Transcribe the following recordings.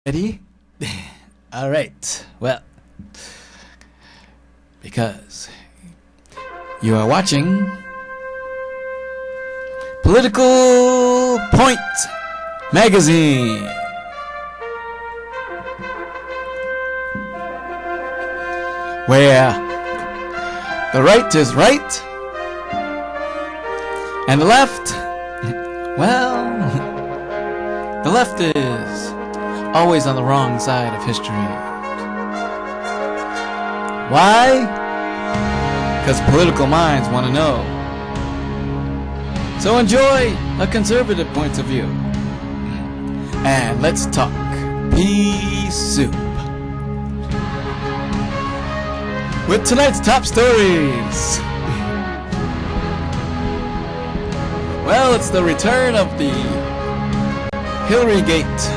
Ready? All right. Well, because you are watching Political Point Magazine, where the right is right and the left, well, the left is always on the wrong side of history. Why? Because political minds want to know. So enjoy a conservative point of view. And let's talk pea soup. With tonight's top stories. Well, it's the return of the Hillary-gate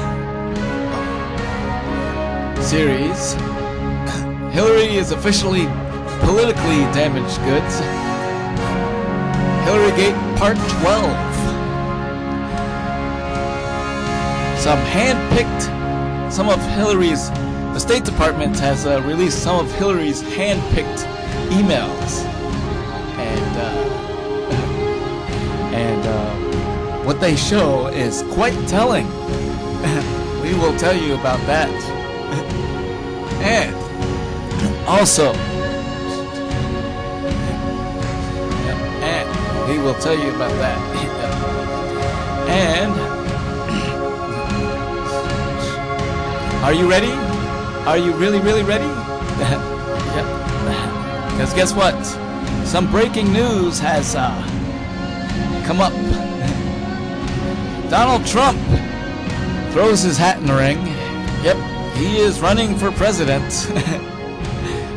series. Hillary is officially politically damaged goods. Hillary-gate Part 12. The State Department has released some of Hillary's hand-picked emails. And what they show is quite telling. We will tell you about that. And also, we will tell you about that. And are you ready? Are you really ready? Yep. Because guess what? Some breaking news has come up. Donald Trump throws his hat in the ring. Yep, he is running for president.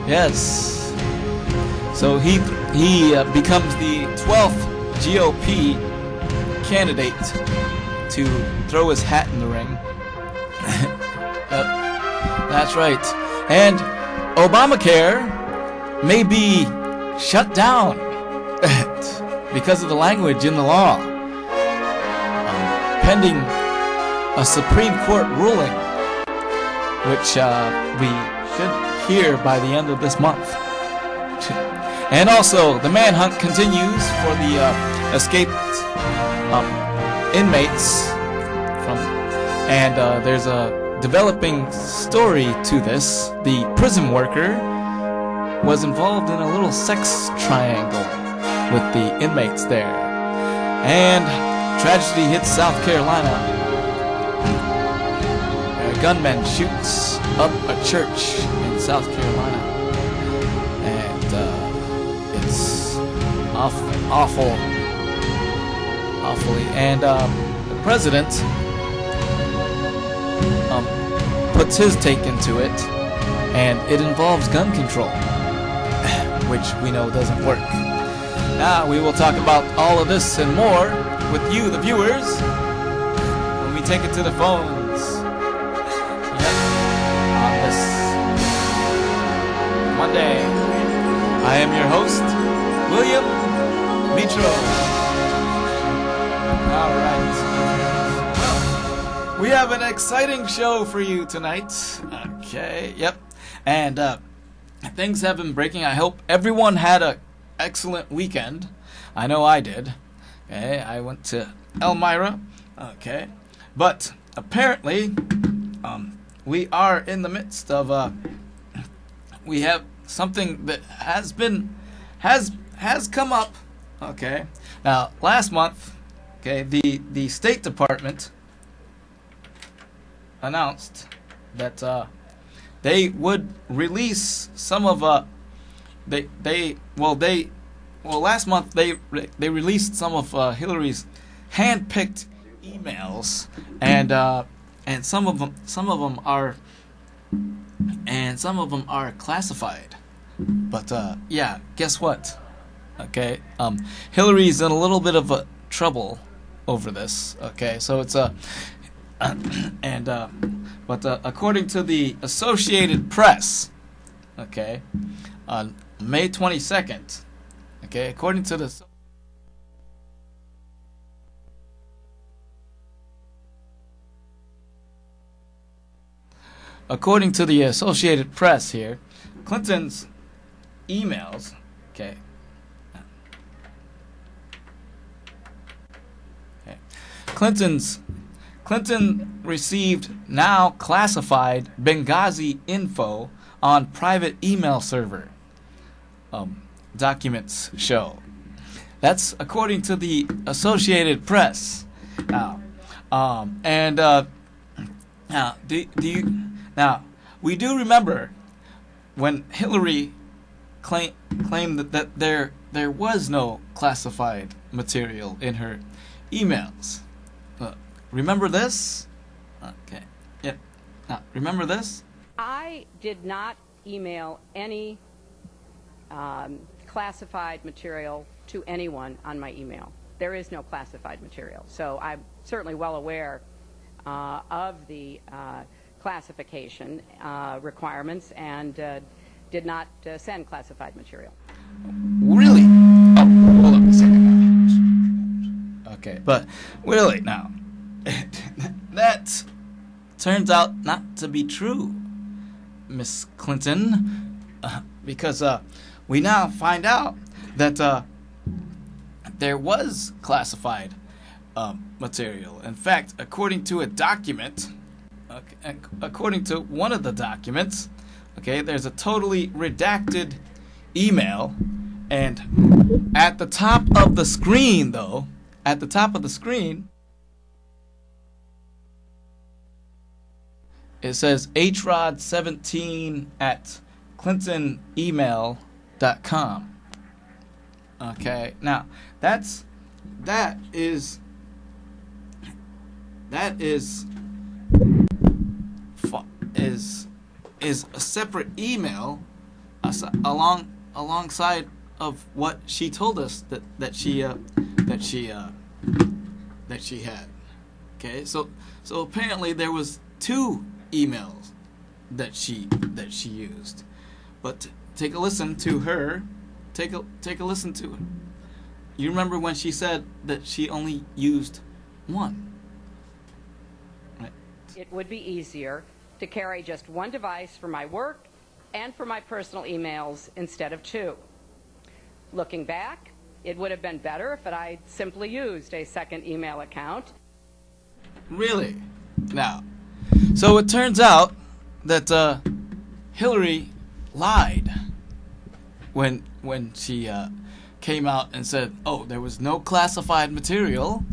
Yes. So he becomes the 12th GOP candidate to throw his hat in the ring. That's right. And Obamacare may be shut down because of the language in the law, pending a Supreme Court ruling, which we should hear by the end of this month. And also, the manhunt continues for the escaped inmates and there's a developing story to this. The prison worker was involved in a little sex triangle with the inmates there. And tragedy hits South Carolina. A gunman shoots up a church in South Carolina. And it's awfully. And the president puts his take into it, and it involves gun control, which we know doesn't work. Now we will talk about all of this and more with you, the viewers, when we take it to the phones. Yep, on this Monday. I am your host, William Mitro. All right. We have an exciting show for you tonight. Okay, yep. And things have been breaking. I hope everyone had an excellent weekend. I know I did. Okay, I went to Elmira. Okay. But apparently, we are in the midst of we have something that has come up. Okay. Now, last month, okay, the State Department announced that they would release some of last month they released some of Hillary's hand-picked emails, and some of them are classified. But yeah, guess what? Okay, Hillary's in a little bit of trouble over this. Okay, so it's but according to the Associated Press, okay, on May 22nd, okay, according to the according to the Associated Press here, Clinton's emails, okay, Clinton received now classified Benghazi info on private email server. Documents show. That's according to the Associated Press. Now, we do remember when Hillary claimed that there was no classified material in her emails. Remember this? Okay. Yep. Remember this? I did not email any classified material to anyone on my email. There is no classified material. So I'm certainly well aware of the classification requirements and did not send classified material. Really? Oh, hold on a second. Okay, but really now, that turns out not to be true, Miss Clinton, because we now find out that there was classified material. In fact, according to a document, according to one of the documents, okay, there's a totally redacted email, and at the top of the screen, though, at the top of the screen, it says hrod17 at clintonemail.com. Okay, now that is a separate email alongside of what she told us that she had. Okay, so apparently there was two emails that she used. But take a listen to her. Take a listen to her. You remember when she said that she only used one? Right. It would be easier to carry just one device for my work and for my personal emails instead of two. Looking back, it would have been better if I'd simply used a second email account. Really? Now, so it turns out that Hillary lied when she came out and said, "Oh, there was no classified material."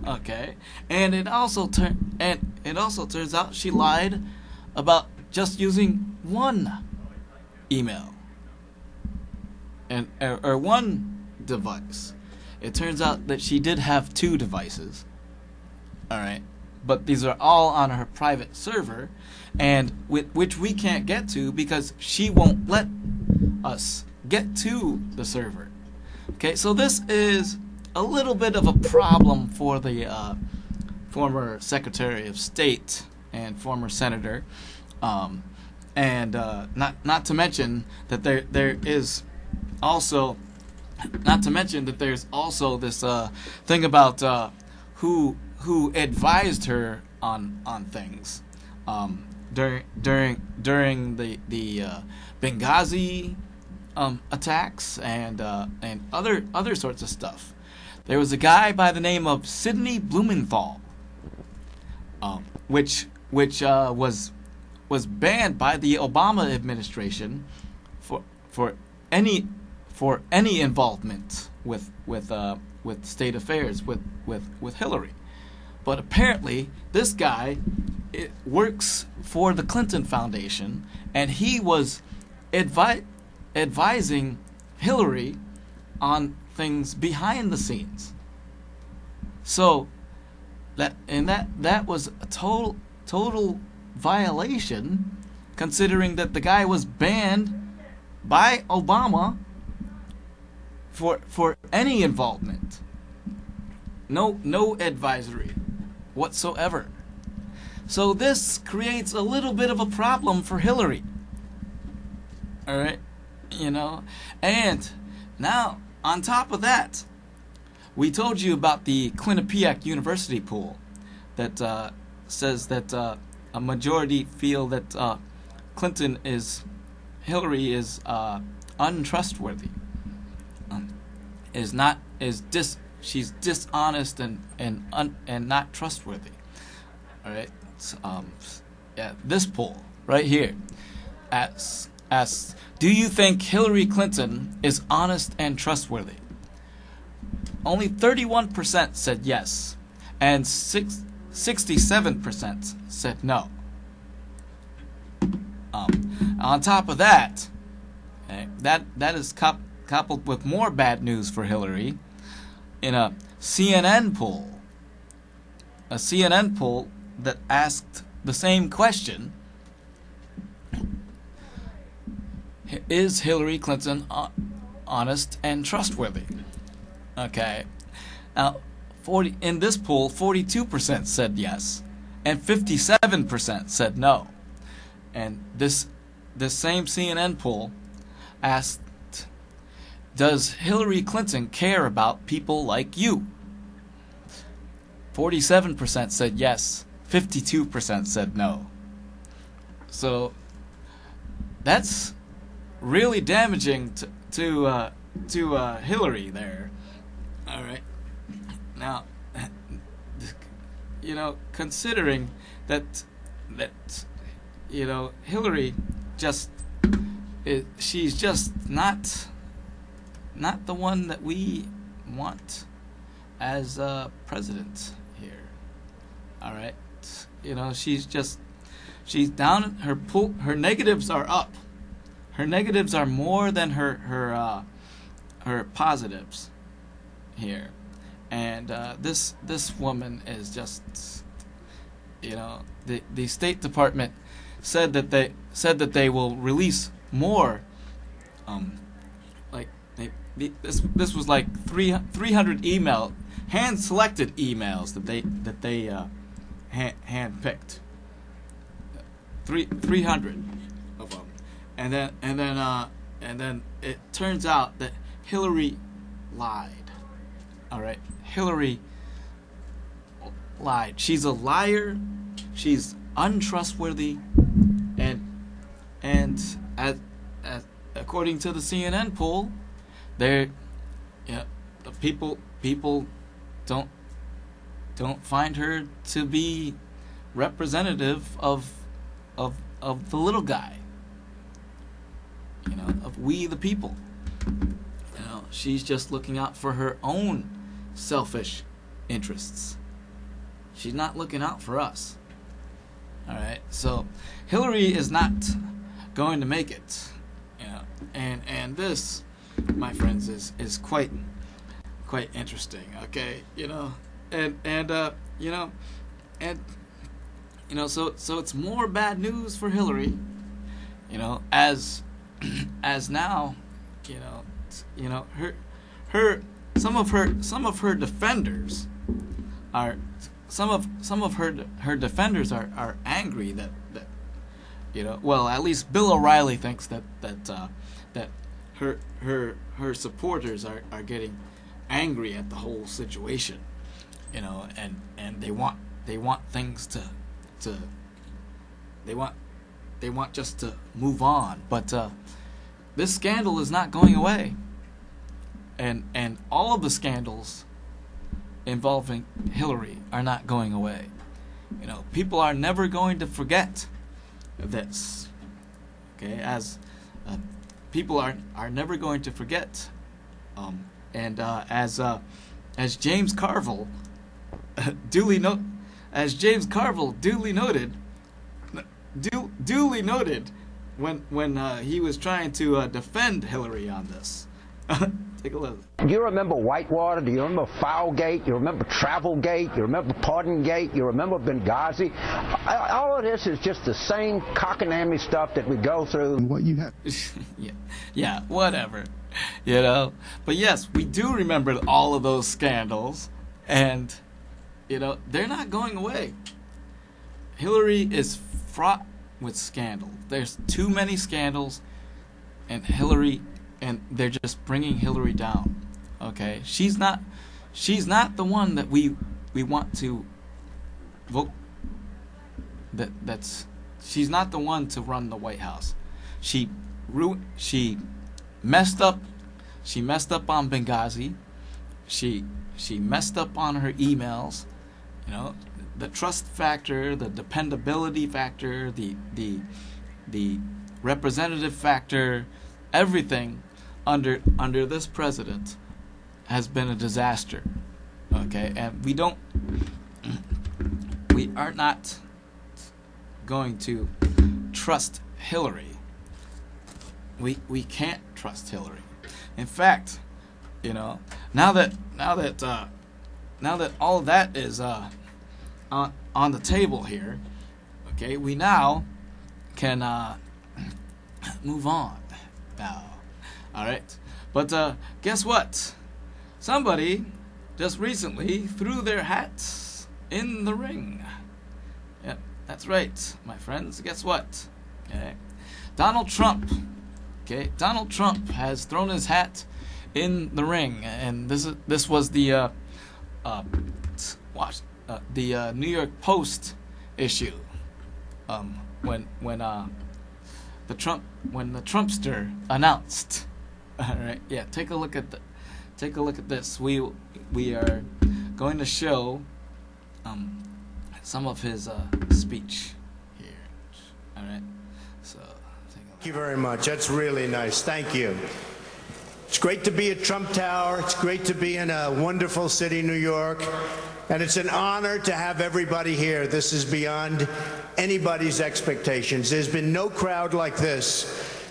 Okay, and it also turns out she lied about just using one email or one device. It turns out that she did have two devices. All right, but these are all on her private server, and which we can't get to because she won't let us get to the server. Okay, so this is a little bit of a problem for the former Secretary of State and former senator, and not to mention that there's also this thing about who advised her on things during the Benghazi attacks and other sorts of stuff. There was a guy by the name of Sidney Blumenthal, which was banned by the Obama administration for any involvement with state affairs with Hillary. But apparently this guy works for the Clinton Foundation, and he was advising Hillary on things behind the scenes. So that was a total violation, considering that the guy was banned by Obama for any involvement. No advisory whatsoever. So this creates a little bit of a problem for Hillary. All right, and now on top of that, we told you about the Quinnipiac University pool that says that a majority feel that Hillary is untrustworthy. She's dishonest and not trustworthy. All right. This poll right here asks, do you think Hillary Clinton is honest and trustworthy? Only 31% said yes, and 67% said no. On top of that, okay, that is coupled with more bad news for Hillary. In a CNN poll that asked the same question, is Hillary Clinton honest and trustworthy? Okay. Now, in this poll, 42% said yes, and 57% said no. And this same CNN poll asked, does Hillary Clinton care about people like you? 47% said yes, 52% said no. So that's really damaging to Hillary there. All right. Now, considering that Hillary she's just not the one that we want as president here. All right. She's down. Her negatives are up. Her negatives are more than her positives here. And this woman is just, the State Department said that they will release more this was like 300 hand selected emails that they hand picked. 300 of them, and then it turns out that Hillary lied. All right, Hillary lied. She's a liar. She's untrustworthy, and as according to the CNN poll, the people don't find her to be representative of the little guy. Of we the people. She's just looking out for her own selfish interests. She's not looking out for us. All right, so Hillary is not going to make it. And this, my friends, is quite interesting. Okay, so it's more bad news for Hillary. As now, her some of her defenders are are angry that well, at least Bill O'Reilly thinks that her supporters are getting angry at the whole situation, and they want things to they want just to move on, but this scandal is not going away, and all of the scandals involving Hillary are not going away. People are never going to forget this. Okay, as people are never going to forget, as James Carville duly noted when he was trying to defend Hillary on this. Take a look. Do you remember Whitewater? Do you remember Foulgate? You remember Travelgate? You remember Pardongate? You remember Benghazi? All of this is just the same cockamamie stuff that we go through. What you have? yeah, whatever, But yes, we do remember all of those scandals, and they're not going away. Hillary is fraught with scandal. There's too many scandals, and they're just bringing Hillary down. Okay, she's not the one that we want to she's not the one to run the White House. She messed up. She messed up on Benghazi. She messed up on her emails. You know, the trust factor, the dependability factor, the representative factor, everything under this president has been a disaster. Okay, and we are not going to trust Hillary. We can't trust Hillary. In fact, you know, now that all of that is on the table here, okay, we now can move on now. All right, but guess what? Somebody just recently threw their hats in the ring. Yep, that's right, my friends. Guess what? Okay, Donald Trump. Okay, Donald Trump has thrown his hat in the ring, and this was the New York Post issue. When the Trumpster announced. All right, yeah. Take a look at this. We are going to show some of his speech here. All right, so. Thank you very much. That's really nice. Thank you. It's great to be at Trump Tower. It's great to be in a wonderful city, New York. And it's an honor to have everybody here. This is beyond anybody's expectations. There's been no crowd like this.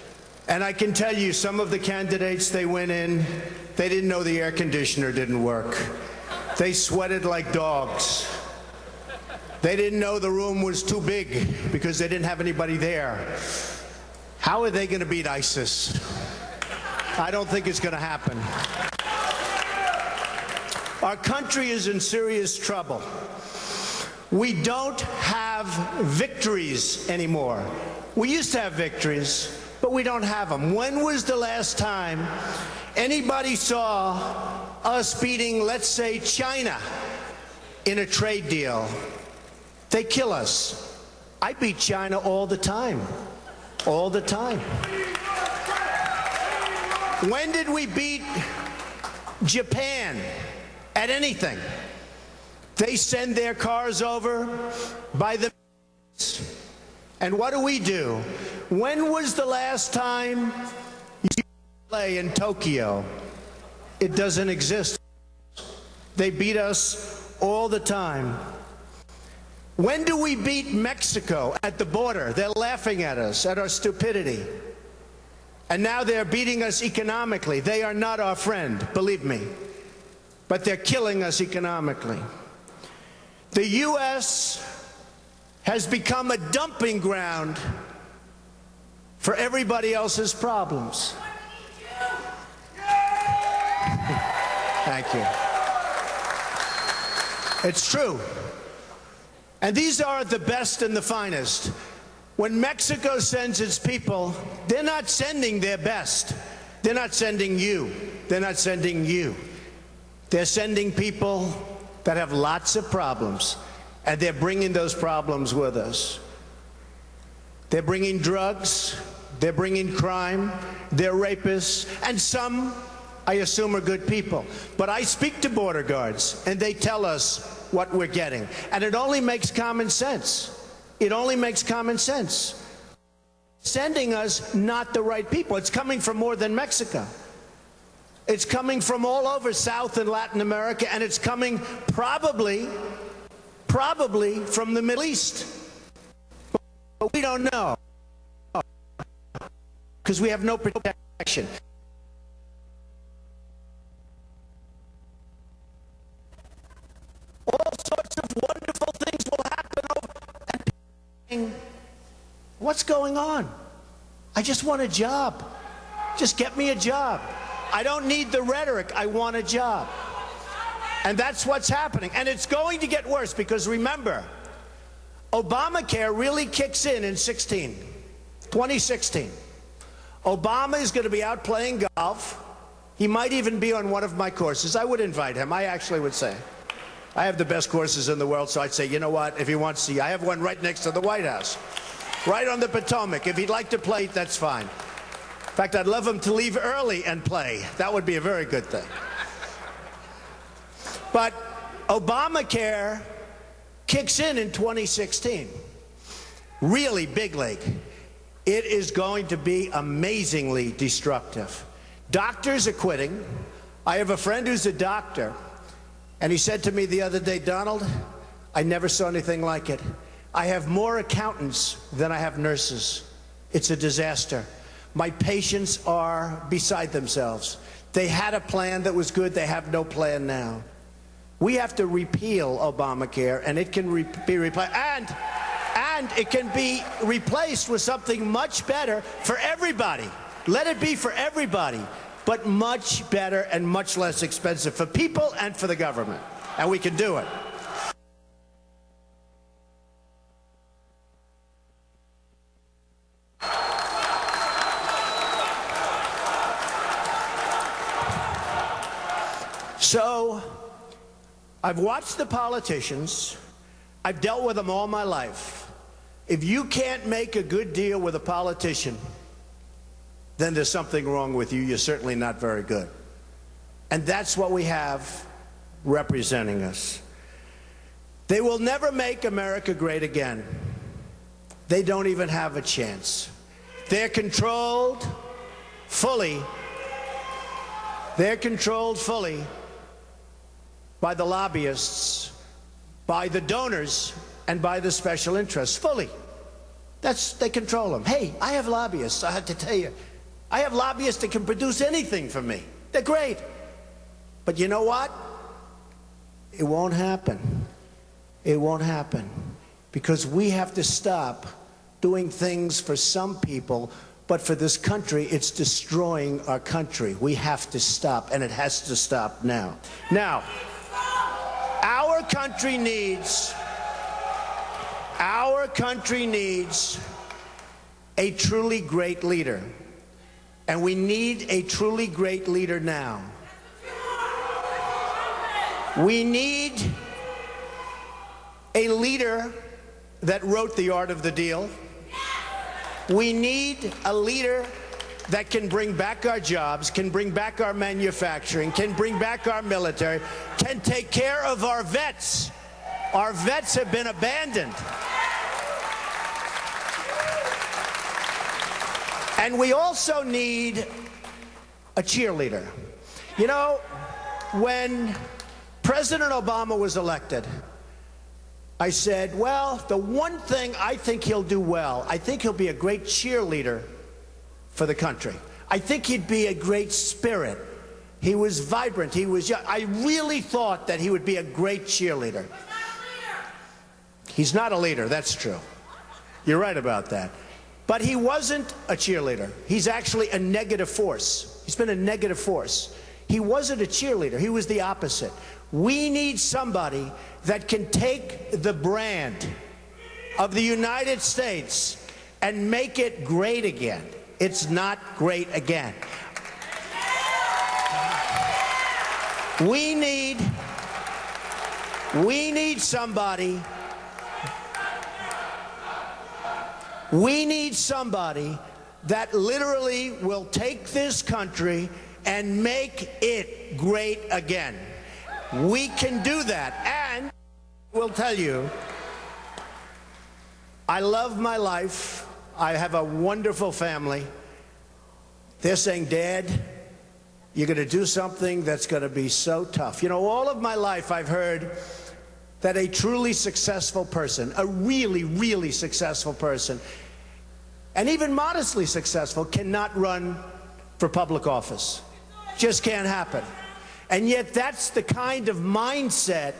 And I can tell you, some of the candidates, they went in, they didn't know the air conditioner didn't work. They sweated like dogs. They didn't know the room was too big because they didn't have anybody there. How are they going to beat ISIS? I don't think it's going to happen. Our country is in serious trouble. We don't have victories anymore. We used to have victories, but we don't have them. When was the last time anybody saw us beating, let's say, China in a trade deal? They kill us. I beat China all the time. All the time. When did we beat Japan at anything? They send their cars over by the minutes. And what do? When was the last time you play in Tokyo? It doesn't exist. They beat us all the time. When do we beat Mexico at the border? They're laughing at us, at our stupidity. And now they're beating us economically. They are not our friend, believe me. But they're killing us economically. The U.S. has become a dumping ground for everybody else's problems. Thank you. It's true. And these are the best and the finest. When Mexico sends its people, they're not sending their best. They're not sending you. They're not sending you. They're sending people that have lots of problems, and they're bringing those problems with us. They're bringing drugs, they're bringing crime, they're rapists, and some, I assume, are good people. But I speak to border guards, and they tell us what we're getting. And it only makes common sense. It only makes common sense. Sending us not the right people. It's coming from more than Mexico. It's coming from all over South and Latin America, and it's coming probably from the Middle East. But we don't know, because we have no protection. All sorts of wonderful things will happen over. What's going on? I just want a job. Just get me a job. I don't need the rhetoric. I want a job. And that's what's happening. And it's going to get worse because, remember, Obamacare really kicks in 2016. Obama is going to be out playing golf. He might even be on one of my courses. I would invite him. I actually would say. I have the best courses in the world, so I'd say, you know what, if he wants to, I have one right next to the White House, right on the Potomac. If he'd like to play, that's fine. In fact, I'd love him to leave early and play. That would be a very good thing. But Obamacare kicks in 2016. Really big league. It is going to be amazingly destructive. Doctors are quitting. I have a friend who's a doctor, and he said to me the other day, Donald, I never saw anything like it. I have more accountants than I have nurses. It's a disaster. My patients are beside themselves. They had a plan that was good. They have no plan now. We have to repeal Obamacare, and it can be replaced. And it can be replaced with something much better for everybody. Let it be for everybody, but much better and much less expensive for people and for the government. And we can do it. So, I've watched the politicians. I've dealt with them all my life. If you can't make a good deal with a politician, then there's something wrong with you. You're certainly not very good. And that's what we have representing us. They will never make America great again. They don't even have a chance. They're controlled fully. They're controlled fully by the lobbyists, by the donors, and by the special interests, fully. They control them. Hey, I have lobbyists, I have to tell you. I have lobbyists that can produce anything for me. They're great. But you know what? It won't happen. It won't happen. Because we have to stop doing things for some people, but for this country, it's destroying our country. We have to stop, and it has to stop now. Now, our country needs a truly great leader. And we need a truly great leader now. We need a leader that wrote The Art of the Deal. We need a leader that can bring back our jobs, can bring back our manufacturing, can bring back our military, can take care of our vets. Our vets have been abandoned. And we also need a cheerleader. You know, when President Obama was elected, I said, well, the one thing I think he'll do well, I think he'll be a great cheerleader for the country. I think he'd be a great spirit. He was vibrant. He was young. I really thought that he would be a great cheerleader. He's not a leader, that's true. You're right about that. But he wasn't a cheerleader. He's actually a negative force. He's been a negative force. He wasn't a cheerleader. He was the opposite. We need somebody that can take the brand of the United States and make it great again. It's not great again. We need somebody. We need somebody that literally will take this country and make it great again. We can do that. And we'll tell you, I love my life. I have a wonderful family. They're saying, Dad, you're going to do something that's going to be so tough. You know, all of my life I've heard that a truly successful person, a really, really successful person, and even modestly successful, cannot run for public office. Just can't happen. And yet that's the kind of mindset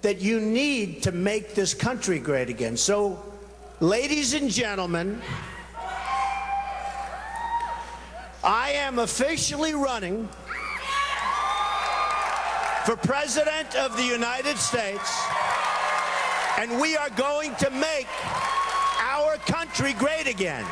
that you need to make this country great again. So, ladies and gentlemen, I am officially running for President of the United States, and we are going to make our country great again.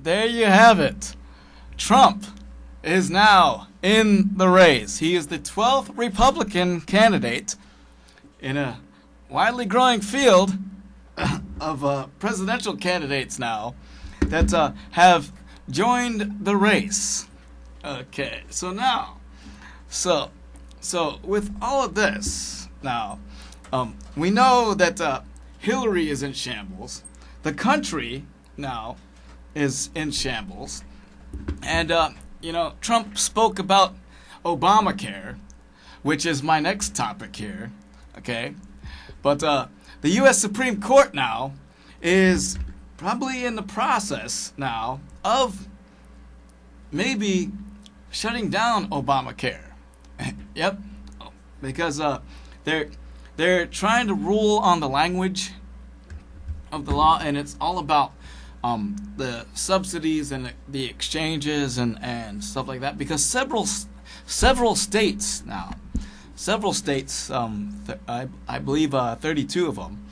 there you have it. Trump is now in the race. He is the 12th Republican candidate in a widely growing field of presidential candidates now that have joined the race. Okay, so now, so with all of this now, we know that Hillary is in shambles. The country now is in shambles, and Trump spoke about Obamacare, which is my next topic here. Okay, but the U.S. Supreme Court now is probably in the process now of maybe shutting down Obamacare. Yep, because they're trying to rule on the language of the law, and it's all about the subsidies and the exchanges and stuff like that. Because several states now, I believe 32 of them,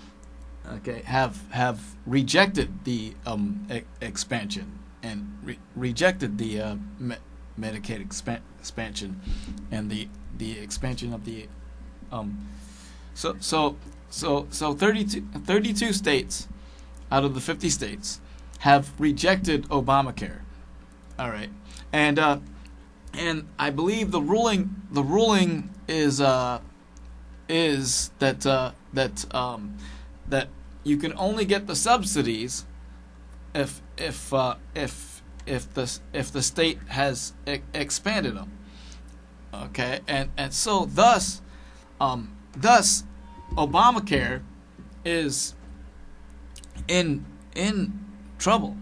okay, have rejected the expansion and rejected the Medicaid expansion and the expansion of the so 32 states out of the 50 states have rejected Obamacare. All right, and I believe the ruling is that that you can only get the subsidies if the state has expanded them. Okay, and so thus Obamacare is in trouble.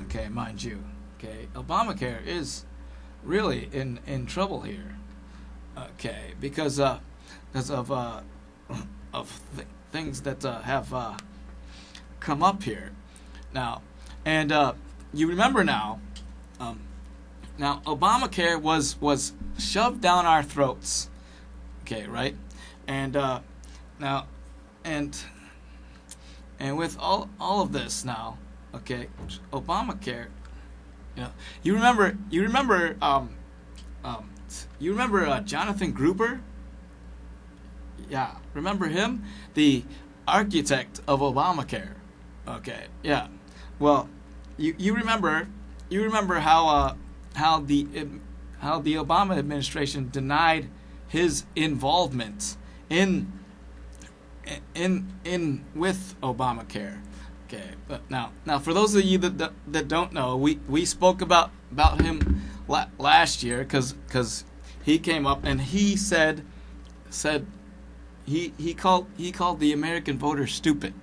Okay, mind you. Okay, Obamacare is really in trouble here. Okay, because of things that have come up here now, and you remember now. Now Obamacare was shoved down our throats. Okay, right, and now and with all of this now, okay, Obamacare. You remember Jonathan Gruber? Yeah, remember him? The architect of Obamacare. Okay, yeah. Well, you remember how the Obama administration denied his involvement in with Obamacare. Okay, but now for those of you that don't know, we spoke about him last year because he came up and he said he called the American voter stupid.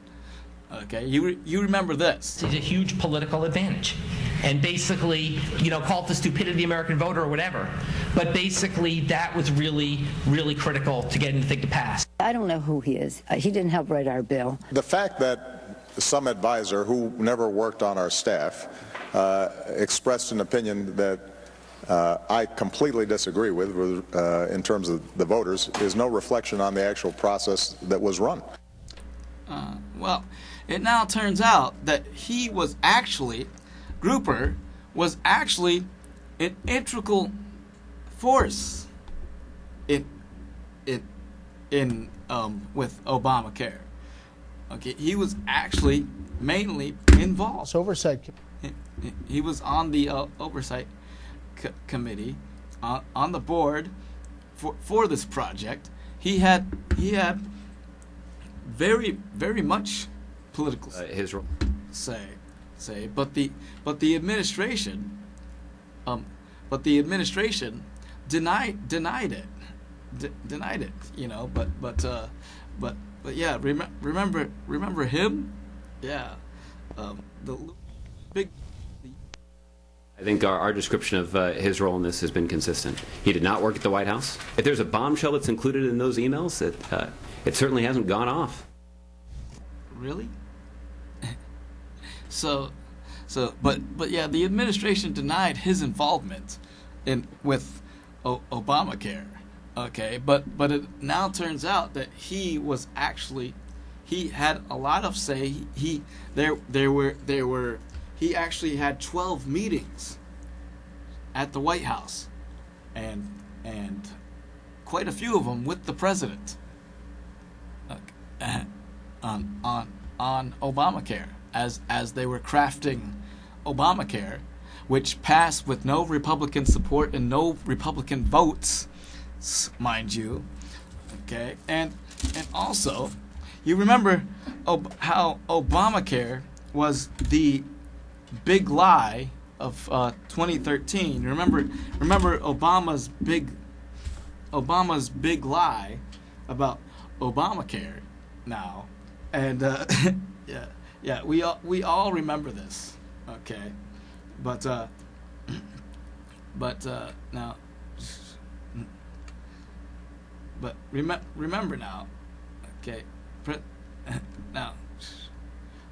Okay, you remember this? It's a huge political advantage, and basically, call it the stupidity of the American voter or whatever. But basically, that was really, really critical to get anything to pass. I don't know who he is. He didn't help write our bill. The fact that some advisor who never worked on our staff expressed an opinion that I completely disagree with in terms of the voters is no reflection on the actual process that was run. Well, it now turns out that Gruber was actually an integral force in with Obamacare. Okay, he was actually mainly involved. Oversight. He was on the oversight committee, on the board for this project. He had very, very much political his role. say, but the administration denied it, but yeah, remember him, yeah, the big. I think our description of his role in this has been consistent. He did not work at the White House. If there's a bombshell that's included in those emails, it certainly hasn't gone off. Really? But yeah, the administration denied his involvement with Obamacare. Okay, but it now turns out that he had a lot of say. He he actually had 12 meetings at the White House, and quite a few of them with the president on Obamacare as they were crafting Obamacare, which passed with no Republican support and no Republican votes, mind you. Okay, and also, you remember how Obamacare was the big lie of 2013. Remember Obama's big lie about Obamacare now, and yeah, we all remember this. Okay, but now, but remember now, okay, now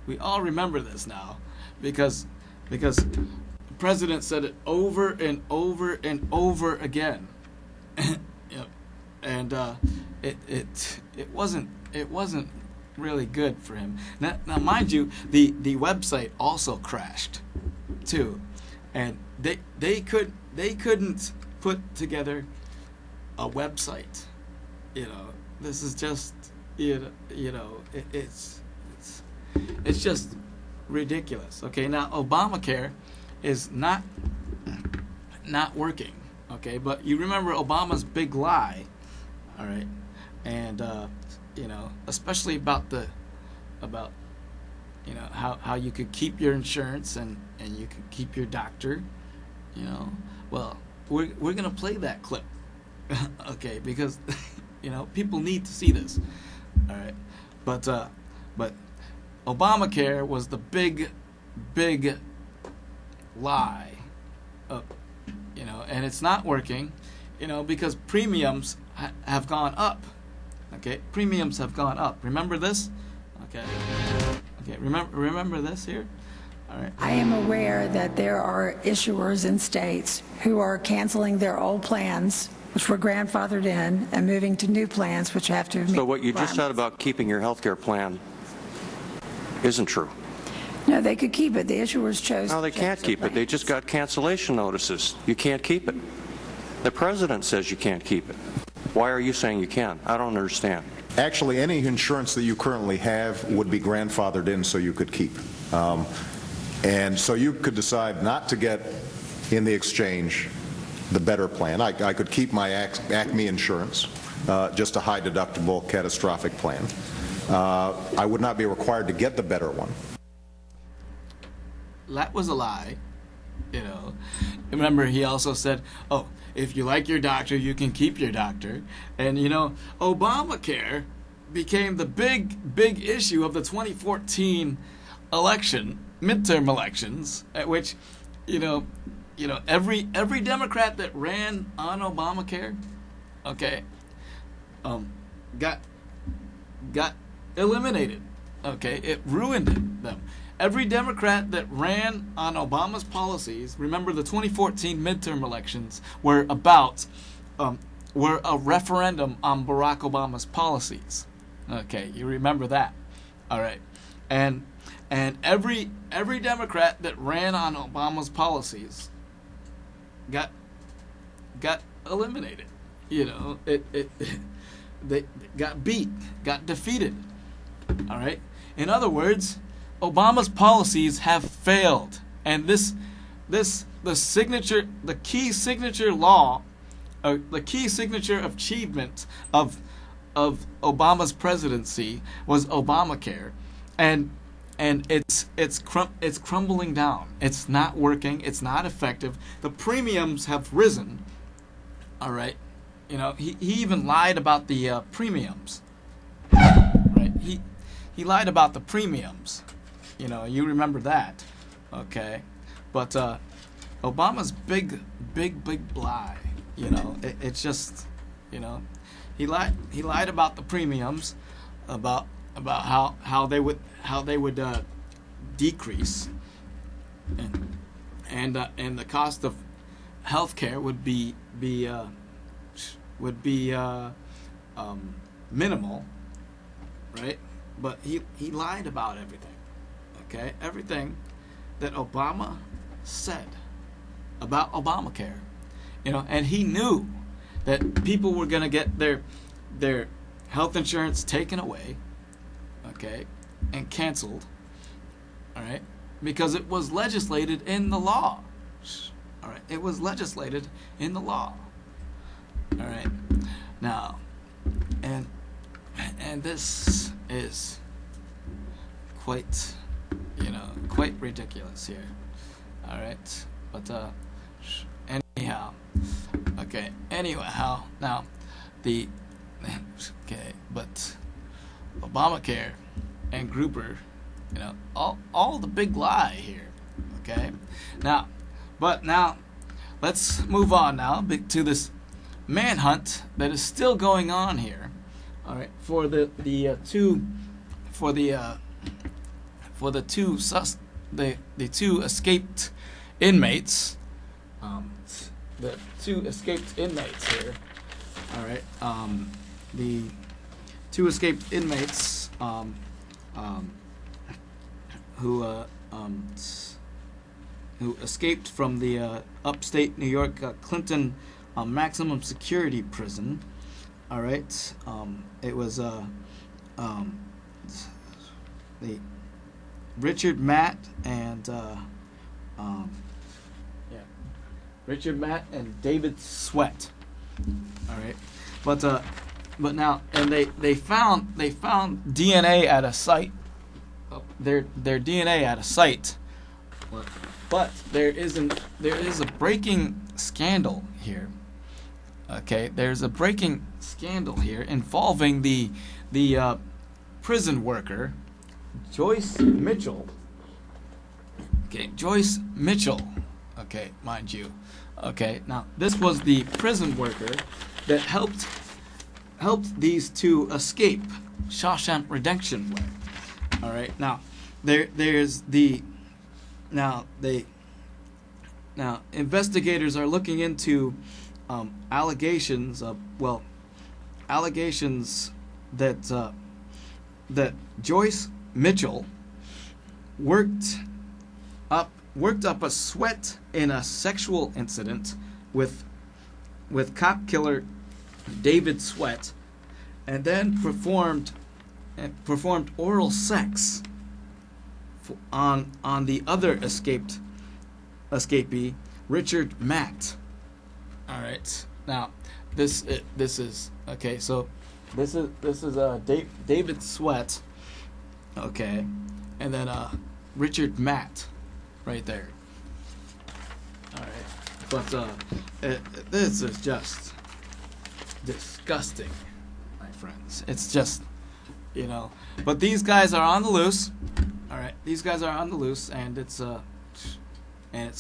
we all remember this now, because the president said it over and over and over again. Yep. And it wasn't really good for him. Now mind you, the website also crashed too, and they couldn't put together a website. This is just it's just ridiculous. Okay, now Obamacare is not working. Okay, but you remember Obama's big lie, all right, and especially about how you could keep your insurance and you could keep your doctor. Well, we're gonna play that clip, okay, because people need to see this, all right, but Obamacare was the big lie, and it's not working, because premiums have gone up. Okay, premiums have gone up. Remember this? Okay. Remember this here? All right. I am aware that there are issuers in states who are canceling their old plans, which were grandfathered in, and moving to new plans, which have to meet So what you just said requirements. about keeping your health care plan isn't true. No, they could keep it. The issuers chose. No, they to can't change keep their it. They just got cancellation notices. You can't keep it. The president says you can't keep it. Why are you saying you can? I don't understand. Actually, any insurance that you currently have would be grandfathered in so you could keep. And so you could decide not to get in the exchange the better plan. I could keep my Acme insurance, just a high deductible catastrophic plan. I would not be required to get the better one. That was a lie. Remember, he also said, oh, if you like your doctor, you can keep your doctor. And Obamacare became the big issue of the 2014 midterm elections, at which every Democrat that ran on Obamacare, okay, got eliminated. Okay, it ruined them. Every Democrat that ran on Obama's policies, remember the 2014 midterm elections were a referendum on Barack Obama's policies. Okay, you remember that. All right. And every Democrat that ran on Obama's policies got eliminated. They got beat, got defeated. All right. In other words, Obama's policies have failed, and the key signature achievement of Obama's presidency was Obamacare, and it's crumbling down. It's not working. It's not effective. The premiums have risen. All right, he even lied about the premiums. Right, he lied about the premiums. You remember that, okay? But Obama's big lie, it's just, he lied about the premiums, about how they would decrease, and the cost of health care would be minimal, right? But he lied about everything. Okay, everything, that Obama said about Obamacare. And he knew that people were going to get their health insurance taken away, okay, and canceled, all right, because it was legislated in the law. All right, it was legislated in the law. All right, now, and this is quite ridiculous here. All right, but anyhow, okay. Anyhow, now but Obamacare and Grouper, all the big lie here. Okay, now let's move on now to this manhunt that is still going on here. All right, for the two escaped inmates. The two escaped inmates here. All right, the two escaped inmates who escaped from the upstate New York Clinton maximum security prison. All right, it was the Richard Matt and Richard Matt and David Sweat. All right, but now, and they found DNA at a site. Their DNA at a site, but there is a breaking scandal here. Okay, there's a breaking scandal here involving the prison worker Joyce Mitchell. Okay, Joyce Mitchell. Okay, mind you. Okay, now this was the prison worker that helped these two escape Shawshank Redemption way. All right, now now investigators are looking into allegations that Joyce Mitchell worked up a sweat in a sexual incident with cop killer David Sweat, and then performed oral sex on the other escapee Richard Matt. All right, now this is okay. So this is David Sweat, okay, and then Richard Matt, right there. All right, but this is just disgusting, my friends. It's just, but these guys are on the loose. All right, these guys are on the loose, and it's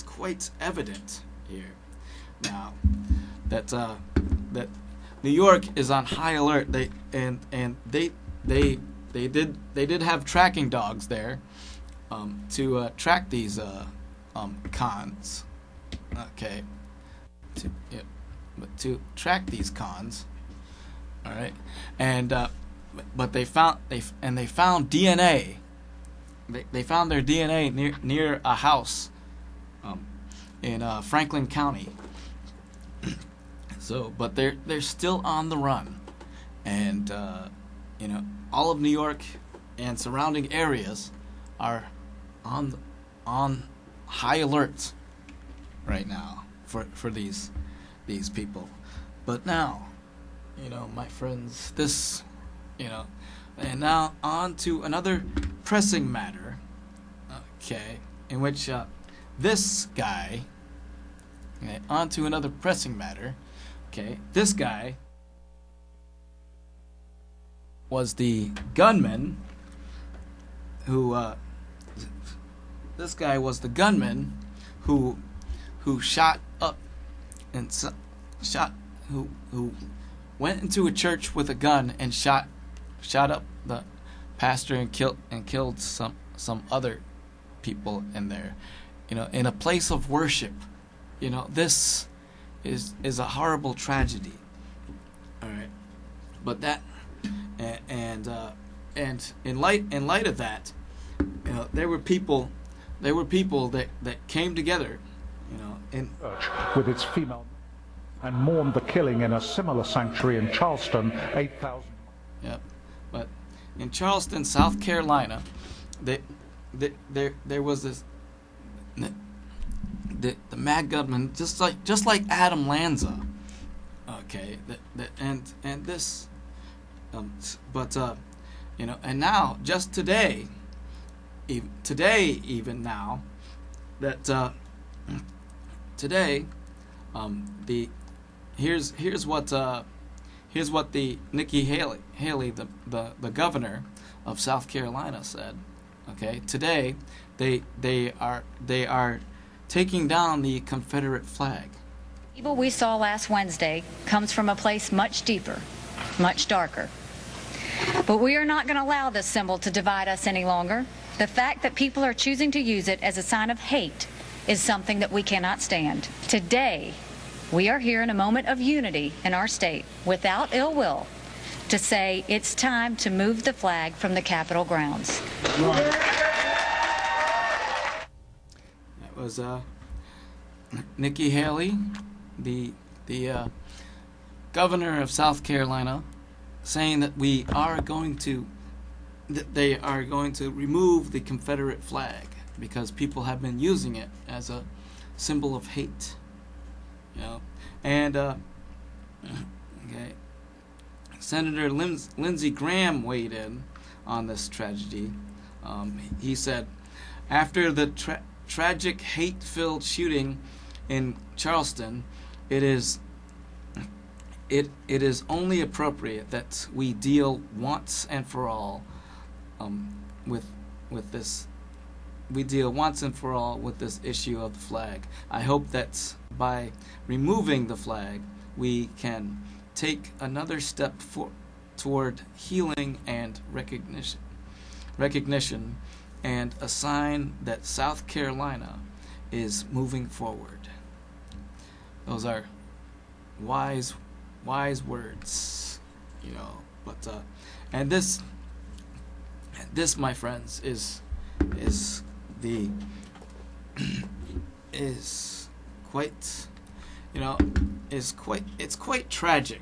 quite evident here now that New York is on high alert. They did have tracking dogs there to track these cons. Okay, to track these cons. All right, and but they found DNA. They found their DNA near a house in Franklin County. So, but they're still on the run, and all of New York and surrounding areas are on high alert right now for these people. But now, my friends, this, and now on to another pressing matter, okay, in which this guy, okay, on to another pressing matter, okay, this guy was the gunman who, who shot up and who went into a church with a gun and shot up the pastor and killed some other people in there, in a place of worship. This is a horrible tragedy. All right, but that and in light of that, there were people There were people that came together, you know, and with its female, and mourned the killing in a similar sanctuary in Charleston, 8,000. Yep. But in Charleston, South Carolina, there was this the mad gunman, just like Adam Lanza. Okay. And this, you know, and now just today, even now, that today, here's what the Nikki Haley, the governor of South Carolina, said. Okay, today they are taking down the Confederate flag. The evil we saw last Wednesday comes from a place much deeper, much darker. But we are not going to allow this symbol to divide us any longer. The fact that people are choosing to use it as a sign of hate is something that we cannot stand. Today, we are here in a moment of unity in our state, without ill will, to say it's time to move the flag from the Capitol grounds. That was Nikki Haley, the governor of South Carolina, saying that they are going to remove the Confederate flag because people have been using it as a symbol of hate. You know, and okay, Senator Lindsey Graham weighed in on this tragedy. He said, after the tragic hate-filled shooting in Charleston, it is only appropriate that we deal once and for all with this. We deal once and for all with this issue of the flag. I hope that by removing the flag, we can take another step toward healing and recognition, and a sign that South Carolina is moving forward. Those are wise words, you know. But and this, my friends, is quite, you know, it's quite tragic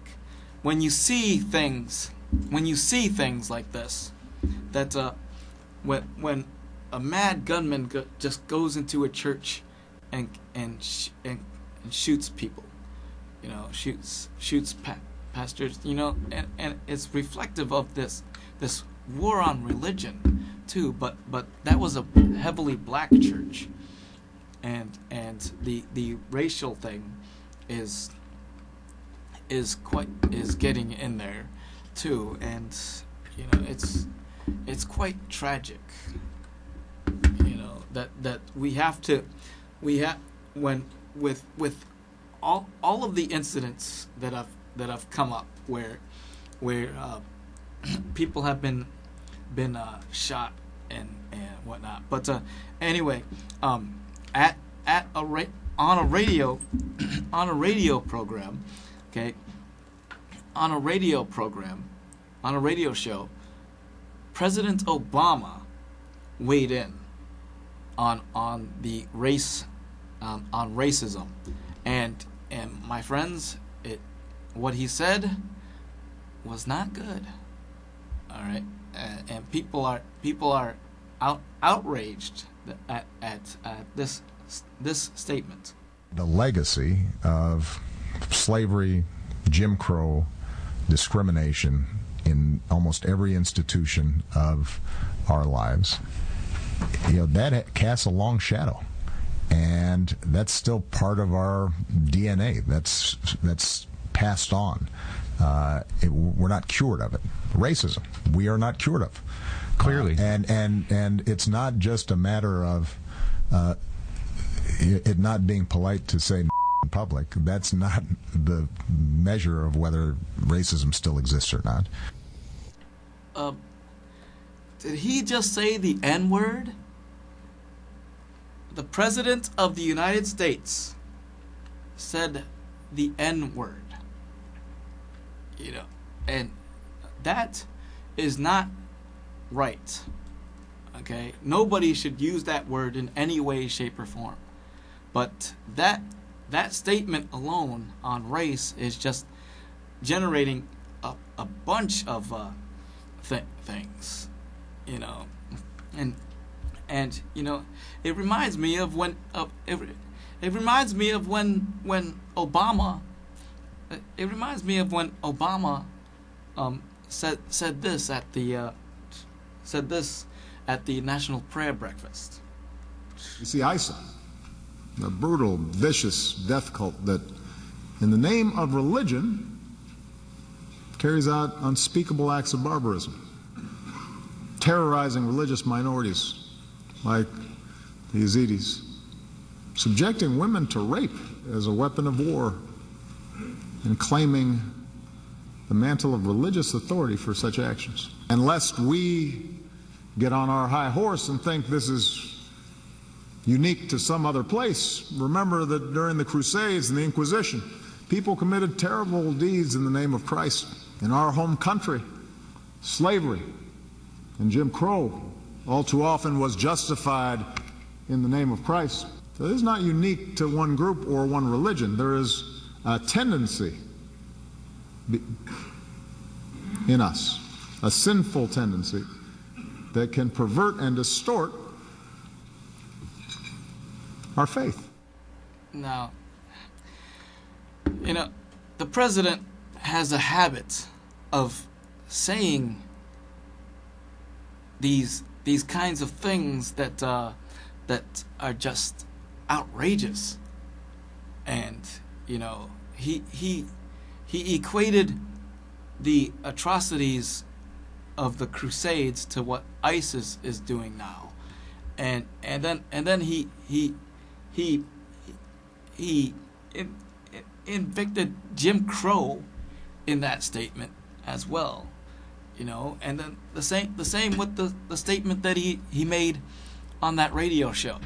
when you see things like this, that when a mad gunman just goes into a church and shoots people, you know, shoots pastors, you know, and it's reflective of this war on religion too, but that was a heavily black church, and the racial thing is getting in there too, and you know, it's quite tragic, you know, that we have when with all of the incidents that have come up where people have been shot and whatnot. But anyway, on a radio program, okay, on a radio show, President Obama weighed in on the race, on racism, and my friends, what he said was not good. All right, and people are outraged at this statement. The legacy of slavery, Jim Crow, discrimination in almost every institution of our lives, you know, that casts a long shadow, and that's still part of our DNA. That's passed on. We're not cured of it. Racism, we are not cured of. Clearly. And it's not just a matter of it not being polite to say in public. That's not the measure of whether racism still exists or not. Did he just say the N-word? The President of the United States said the N-word. You know, and that is not right. Okay, nobody should use that word in any way, shape, or form. But that statement alone on race is just generating a bunch of things, you know, and you know, it reminds me of when Obama. It reminds me of when Obama said this at the National Prayer Breakfast. You see, ISIL, a brutal, vicious death cult that, in the name of religion, carries out unspeakable acts of barbarism, terrorizing religious minorities like the Yazidis, subjecting women to rape as a weapon of war, and claiming the mantle of religious authority for such actions. And lest we get on our high horse and think this is unique to some other place, remember that during the Crusades and the Inquisition, people committed terrible deeds in the name of Christ. In our home country, slavery and Jim Crow all too often was justified in the name of Christ. So this is not unique to one group or one religion. There is a tendency in us, a sinful tendency that can pervert and distort our faith. Now, you know, the president has a habit of saying these kinds of things that are just outrageous, and you know, he equated the atrocities of the Crusades to what ISIS is doing now, and then he invicted Jim Crow in that statement as well, you know, and then the same with the statement that he made on that radio show.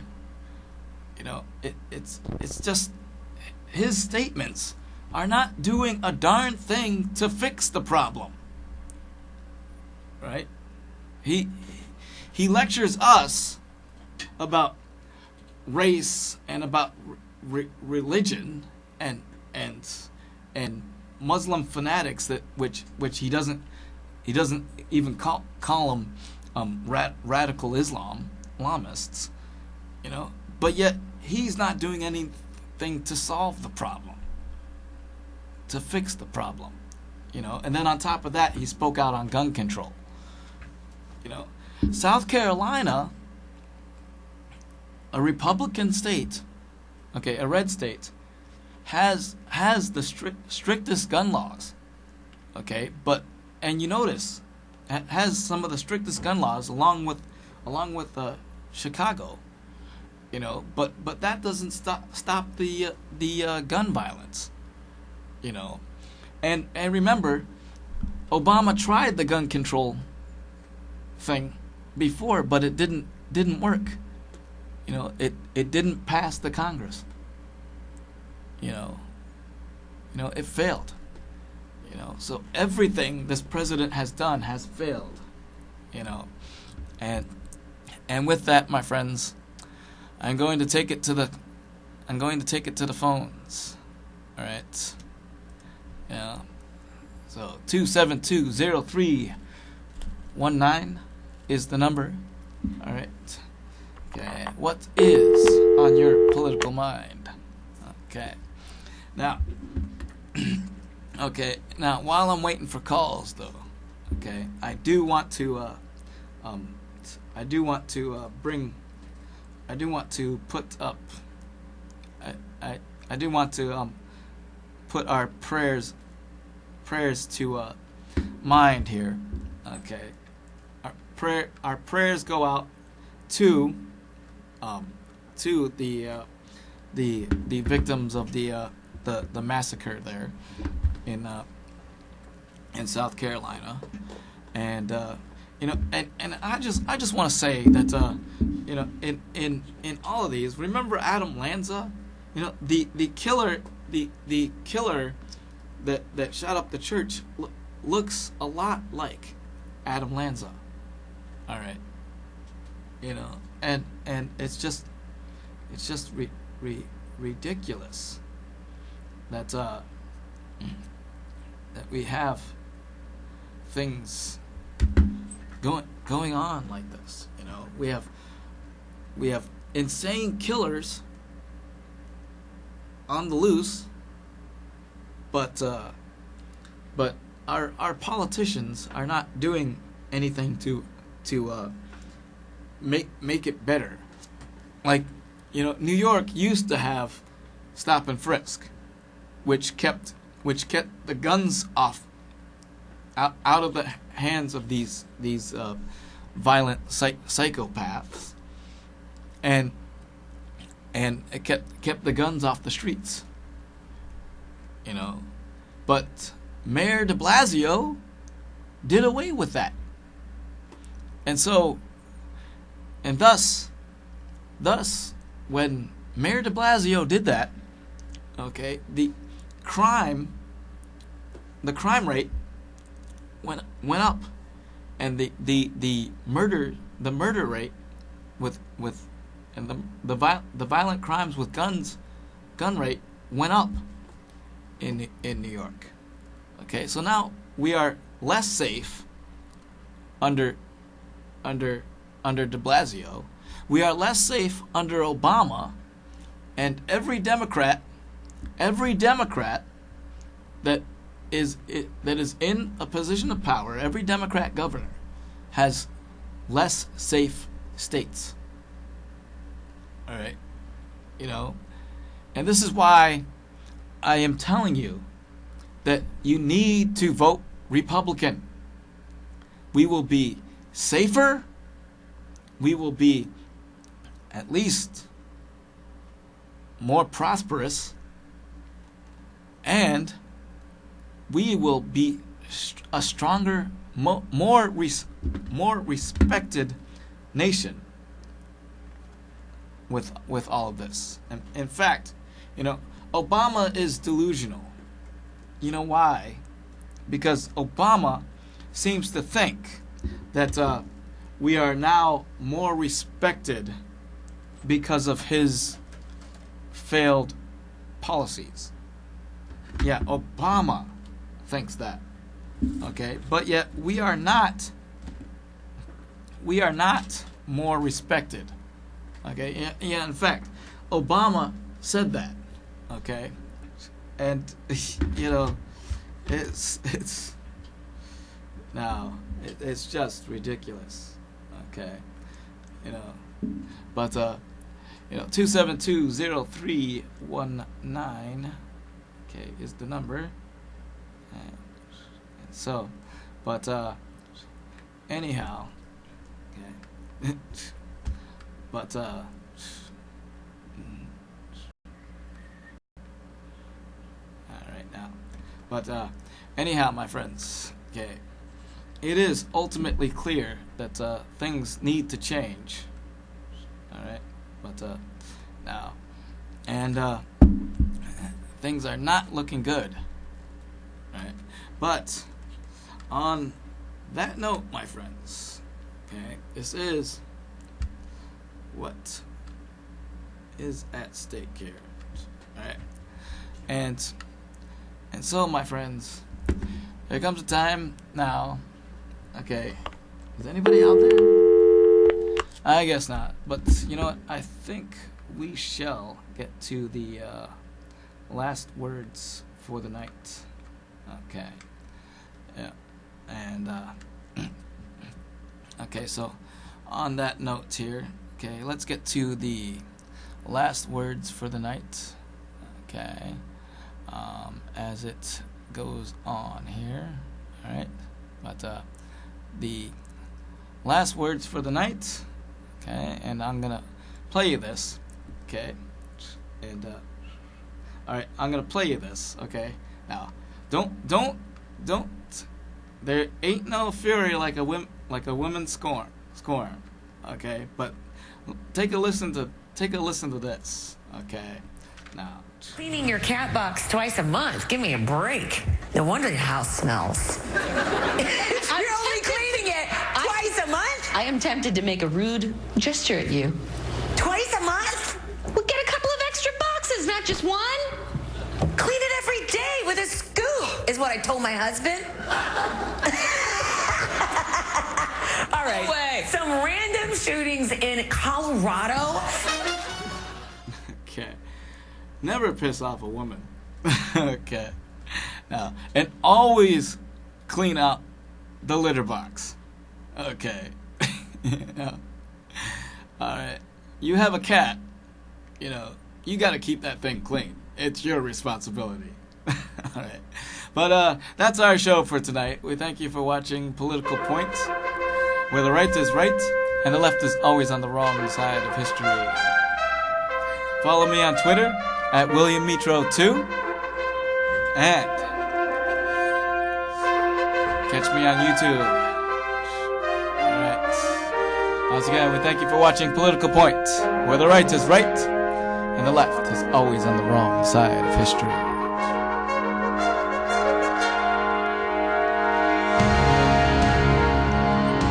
You know, it's just his statements are not doing a darn thing to fix the problem. Right? He lectures us about race and about religion and Muslim fanatics that which he doesn't even call them radical Islamists, you know, but yet he's not doing anything to solve the problem, to fix the problem, you know. And then on top of that, he spoke out on gun control. You know, South Carolina, a Republican state, okay, a red state, has the strictest gun laws, okay, and you notice has some of the strictest gun laws along with Chicago, you know, but that doesn't stop the gun violence, you know, and remember, Obama tried the gun control thing before, but it didn't work, you know, it didn't pass the Congress. You know, it failed. You know, so everything this president has done has failed. You know, and with that, my friends, I'm going to take it to the phones. All right. Yeah. So 272-0319 is the number. All right. Okay. What is on your political mind? Okay. Now, okay. Now, while I'm waiting for calls, though, okay, I do want to put our prayers to mind here. Okay. Our prayers go out to the victims of the massacre there in South Carolina, and you know, and I just want to say that you know, in all of these, remember Adam Lanza, you know, the killer that shot up the church looks a lot like Adam Lanza. All right, you know, and it's just ridiculous that that we have things going on like this. You know, we have insane killers on the loose, but our politicians are not doing anything to make it better. Like, you know, New York used to have stop and frisk, which kept the guns out of the hands of these violent psychopaths, and it kept the guns off the streets. You know, but Mayor de Blasio did away with that, and thus, when Mayor de Blasio did that, okay, the crime rate went up, and the murder rate and the violent crimes with gun rate went up in New York. Okay, so now we are less safe under de Blasio. We are less safe under Obama, and every Democrat that is in a position of power, every Democrat governor has less safe states. All right, you know, and this is why I am telling you that you need to vote Republican. We will be safer. We will be at least more prosperous, and we will be a stronger, more respected nation with all of this. And in fact, you know, Obama is delusional. You know why? Because Obama seems to think that we are now more respected because of his failed policies. Yeah, Obama thinks that. Okay, but yet we are not more respected. Okay, yeah, in fact, Obama said that. Okay, and you know, it's just ridiculous. Okay, you know, but you know, 272-0319, okay, is the number. And so, but anyhow, okay, but all right now, but anyhow, my friends, okay, it is ultimately clear that things need to change. All right, but now, and things are not looking good. Right, but on that note, my friends, okay, this is what is at stake here. All right, and so, my friends, there comes a time now. Okay, is anybody out there? I guess not. But you know what? I think we shall get to the last words for the night. Okay. Yeah. And okay, so on that note here, okay, let's get to the last words for the night. Okay. As it goes on here. All right. But the last words for the night. Okay, and I'm gonna play you this. Okay, and all right, I'm gonna play you this. Okay, now don't. There ain't no fury like a woman scorn. Okay, but take a listen to this. Okay, now. Cleaning your cat box twice a month. Give me a break. No wonder your house smells. You're only cleaning it twice a month? I am tempted to make a rude gesture at you. Twice a month? We'll get a couple of extra boxes, not just one. Clean it every day with a scoop, is what I told my husband. All right. Way. Some random shootings in Colorado. Okay. Never piss off a woman. Okay. Now, and always clean out the litter box. Okay. Yeah. All right. You have a cat. You know, you got to keep that thing clean. It's your responsibility. All right. But that's our show for tonight. We thank you for watching Political Points, where the right is right and the left is always on the wrong side of history. Follow me on Twitter at WilliamMetro2 and catch me on YouTube. All right. Once again, we thank you for watching Political Points, where the right is right and the left is always on the wrong side of history.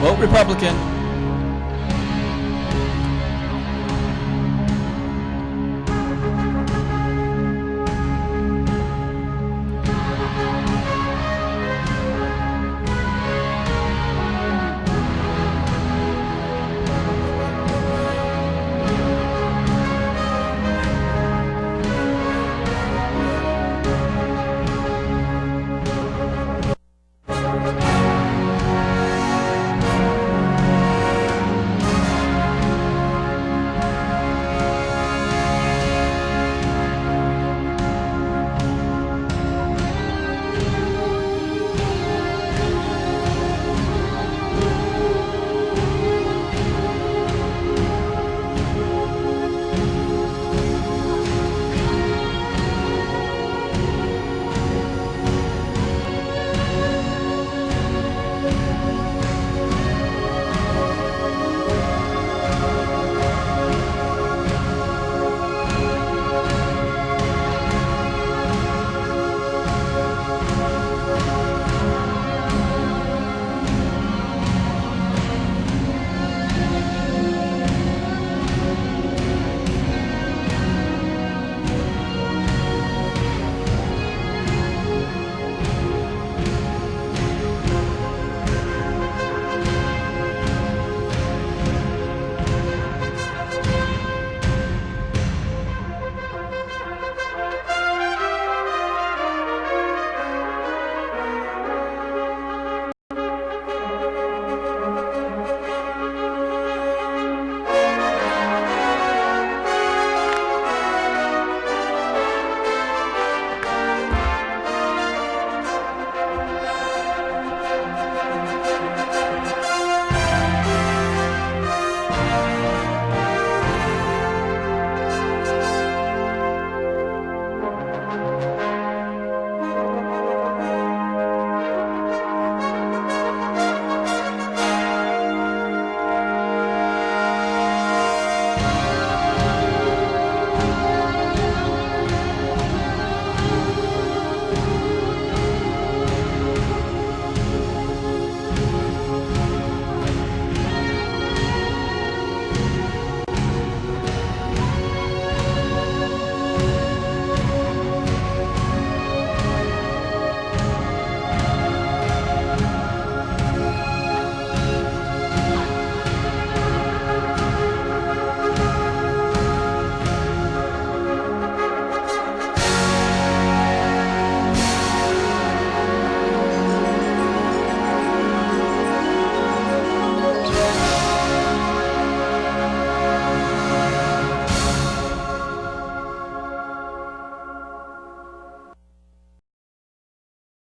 Vote Republican.